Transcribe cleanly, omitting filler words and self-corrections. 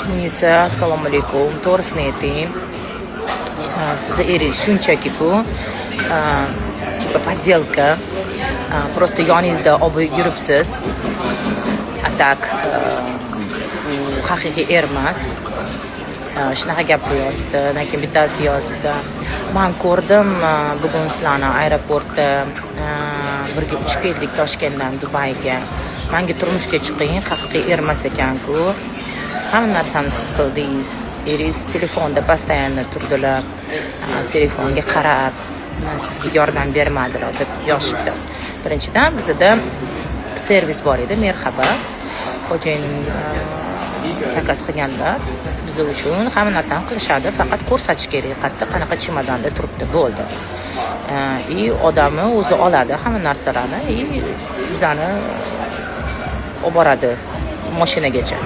Munisa, assalomu alaykum. To'g'risini ayting. Sizni eringiz shunchaki-ku tipa podelka. Просто yoningizda olib yuribsiz. Atak haqiqiy emas. Shunaqa gaplar yozibdi. Lekin bittasi yozibdi. Men ko'rdim bugun sizlarni aeroportda birga uchib keldik Toshkentdan Dubayga. Menga turmushga chiqing, haqiqiy emas ekan-ku. Hamma narsani siz qildingiz. Eringiz telefonda постоянно turdilar. Telefonga qarab, sizga yordam bermadilar deb yozibdi. Birinchidan bizda servis bor edi, marhaba. Xo'jayin zakaz qilganlar biz uchun hamma narsani qilishadi, faqat ko'rsatish kerak, qayerda qanaqa chemodanda turibdi, bo'ldi. Odamni o'zi oladi hamma narsalarni, bizani olib boradi mashinagacha.